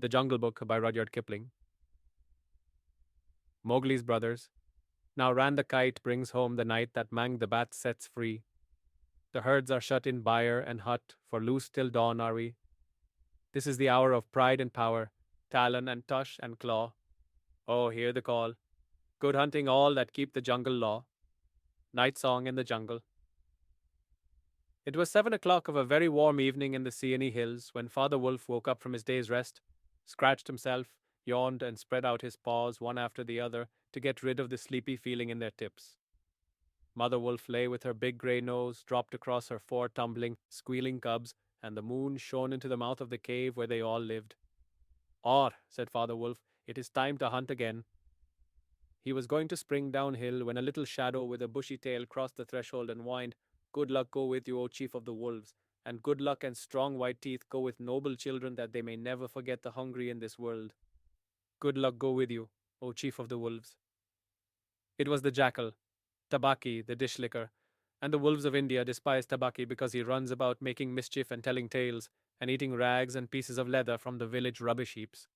The Jungle Book by Rudyard Kipling. Mowgli's brothers. Now ran the kite brings home the night that Mang the bat sets free. The herds are shut in byre and hut, for loose till dawn are we. This is the hour of pride and power, talon and tush and claw. Oh, hear the call. Good hunting all that keep the jungle law. Night song in the jungle. It was 7 o'clock of a very warm evening in the Seonee hills when Father Wolf woke up from his day's rest, scratched himself, yawned, and spread out his paws one after the other to get rid of the sleepy feeling in their tips. Mother Wolf lay with her big grey nose dropped across her four tumbling, squealing cubs, and the moon shone into the mouth of the cave where they all lived. "Or," said Father Wolf, "it is time to hunt again." He was going to spring downhill when a little shadow with a bushy tail crossed the threshold and whined, "Good luck go with you, O chief of the wolves, and good luck and strong white teeth go with noble children that they may never forget the hungry in this world. Good luck go with you, O chief of the wolves." It was the jackal, Tabaki, the dish licker, and the wolves of India despise Tabaki because he runs about making mischief and telling tales, and eating rags and pieces of leather from the village rubbish heaps.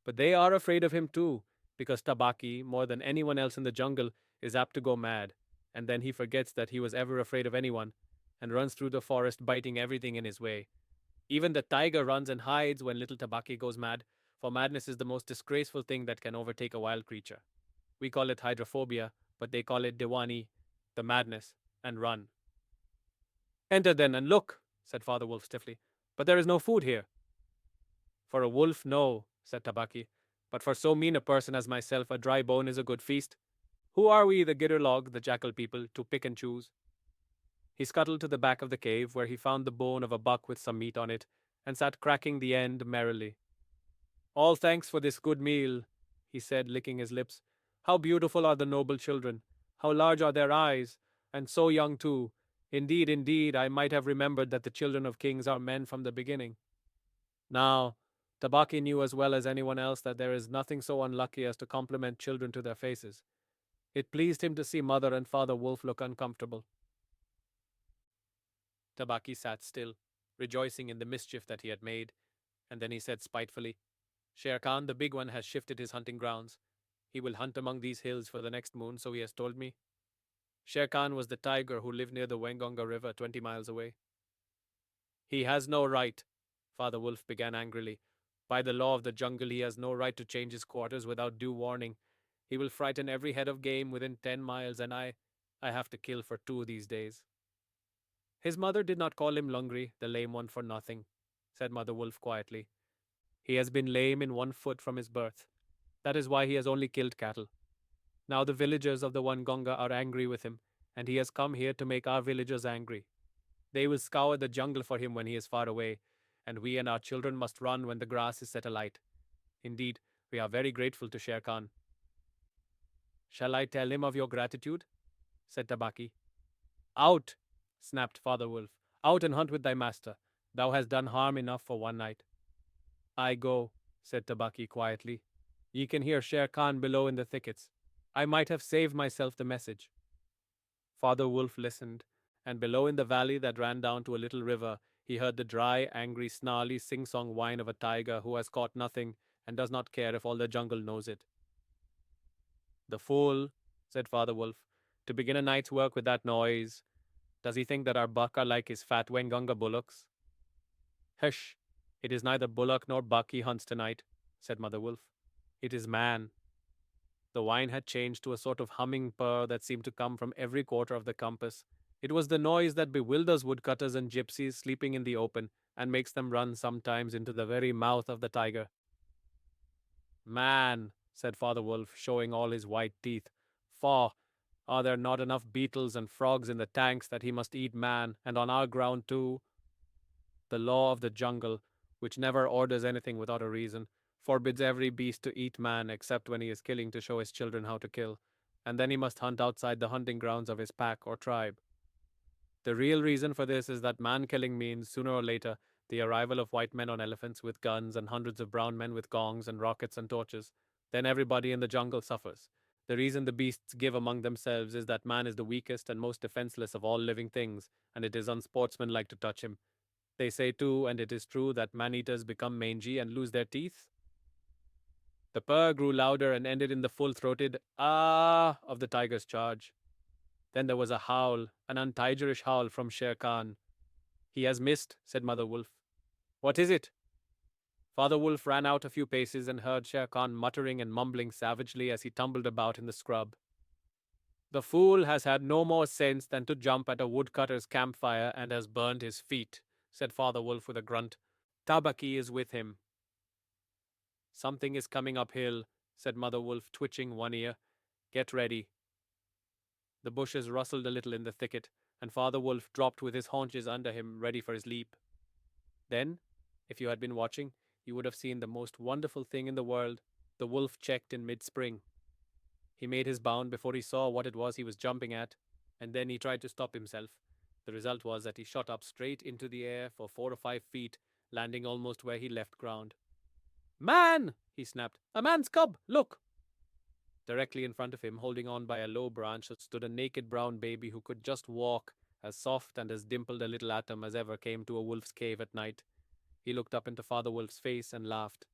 But they are afraid of him too, because Tabaki, more than anyone else in the jungle, is apt to go mad, and then he forgets that he was ever afraid of anyone, and runs through the forest biting everything in his way. Even the tiger runs and hides when little Tabaki goes mad, for madness is the most disgraceful thing that can overtake a wild creature. We call it hydrophobia, but they call it Diwani, the madness, and run. "Enter then and look," said Father Wolf stiffly. "But there is no food here." "For a wolf, no," said Tabaki. "But for so mean a person as myself, a dry bone is a good feast. Who are we, the Gidderlog, the jackal people, to pick and choose?" He scuttled to the back of the cave, where he found the bone of a buck with some meat on it, and sat cracking the end merrily. "All thanks for this good meal," he said, licking his lips. "How beautiful are the noble children! How large are their eyes! And so young too! Indeed, indeed, I might have remembered that the children of kings are men from the beginning." Now, Tabaki knew as well as anyone else that there is nothing so unlucky as to compliment children to their faces. It pleased him to see Mother and Father Wolf look uncomfortable. Tabaki sat still, rejoicing in the mischief that he had made, and then he said spitefully, "Shere Khan, the big one, has shifted his hunting grounds. He will hunt among these hills for the next moon, so he has told me." Shere Khan was the tiger who lived near the Wengonga River 20 miles away. "He has no right," Father Wolf began angrily. "By the law of the jungle, he has no right to change his quarters without due warning. He will frighten every head of game within 10 miles, and I have to kill for 2 these days." "His mother did not call him Lungri, the lame one, for nothing," said Mother Wolf quietly. "He has been lame in one foot from his birth. That is why he has only killed cattle. Now the villagers of the Wangonga are angry with him, and he has come here to make our villagers angry. They will scour the jungle for him when he is far away, and we and our children must run when the grass is set alight. Indeed, we are very grateful to Shere Khan." "Shall I tell him of your gratitude?" said Tabaki. "Out!" snapped Father Wolf. "Out and hunt with thy master. Thou hast done harm enough for one night." "I go," said Tabaki quietly. "Ye can hear Shere Khan below in the thickets. I might have saved myself the message." Father Wolf listened, and below in the valley that ran down to a little river, he heard the dry, angry, snarly, sing-song whine of a tiger who has caught nothing and does not care if all the jungle knows it. "The fool," said Father Wolf, "to begin a night's work with that noise. Does he think that our buck are like his fat Wengonga bullocks?" "Hush! It is neither bullock nor buck he hunts tonight," said Mother Wolf. "It is man." The whine had changed to a sort of humming purr that seemed to come from every quarter of the compass. It was the noise that bewilders woodcutters and gypsies sleeping in the open and makes them run sometimes into the very mouth of the tiger. "Man," said Father Wolf, showing all his white teeth. "Faugh! Are there not enough beetles and frogs in the tanks that he must eat man, and on our ground too? The law of the jungle, which never orders anything without a reason, forbids every beast to eat man except when he is killing to show his children how to kill, and then he must hunt outside the hunting grounds of his pack or tribe. The real reason for this is that man killing means, sooner or later, the arrival of white men on elephants with guns and hundreds of brown men with gongs and rockets and torches. Then everybody in the jungle suffers. The reason the beasts give among themselves is that man is the weakest and most defenseless of all living things, and it is unsportsmanlike to touch him. They say too, and it is true, that man-eaters become mangy and lose their teeth. The purr grew louder and ended in the full-throated ah of the tiger's charge. Then there was a howl, an untigerish howl from Shere Khan. He has missed, said Mother Wolf. What is it? Father Wolf ran out a few paces and heard Shere Khan muttering and mumbling savagely as he tumbled about in the scrub. The fool has had no more sense than to jump at a woodcutter's campfire and has burned his feet, said Father Wolf with a grunt. Tabaki is with him. Something is coming uphill, said Mother Wolf, twitching one ear. Get ready. The bushes rustled a little in the thicket, and Father Wolf dropped with his haunches under him, ready for his leap. Then, if you had been watching, you would have seen the most wonderful thing in the world. The wolf checked in mid-spring. He made his bound before he saw what it was he was jumping at, and then he tried to stop himself. The result was that he shot up straight into the air for 4 or 5 feet, landing almost where he left ground. Man! He snapped. A man's cub! Look! Directly in front of him, holding on by a low branch, stood a naked brown baby who could just walk, as soft and as dimpled a little atom as ever came to a wolf's cave at night. He looked up into Father Wolf's face and laughed.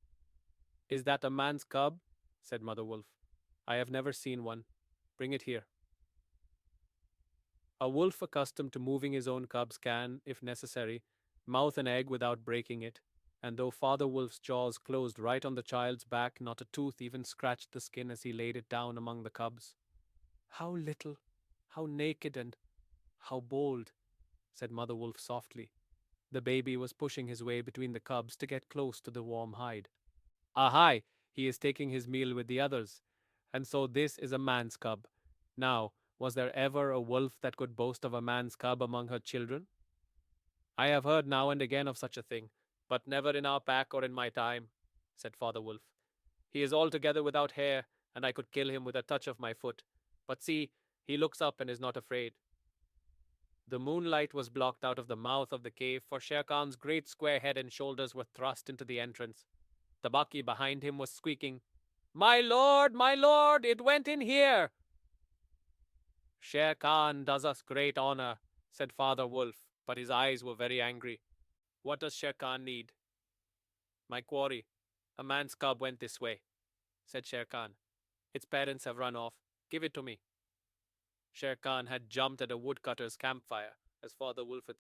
Is that a man's cub? Said Mother Wolf. I have never seen one. Bring it here. A wolf accustomed to moving his own cubs can, if necessary, mouth an egg without breaking it, and though Father Wolf's jaws closed right on the child's back, not a tooth even scratched the skin as he laid it down among the cubs. How little, how naked, and how bold, said Mother Wolf softly. The baby was pushing his way between the cubs to get close to the warm hide. Ahai, he is taking his meal with the others. And so this is a man's cub. Now, was there ever a wolf that could boast of a man's cub among her children? I have heard now and again of such a thing, but never in our pack or in my time, said Father Wolf. He is altogether without hair, and I could kill him with a touch of my foot. But see, he looks up and is not afraid. The moonlight was blocked out of the mouth of the cave, for Shere Khan's great square head and shoulders were thrust into the entrance. Tabaki behind him was squeaking, my lord, it went in here. Shere Khan does us great honor, said Father Wolf, but his eyes were very angry. What does Shere Khan need? My quarry. A man's cub went this way, said Shere Khan. Its parents have run off. Give it to me. Shere Khan had jumped at a woodcutter's campfire, as Father Wolf had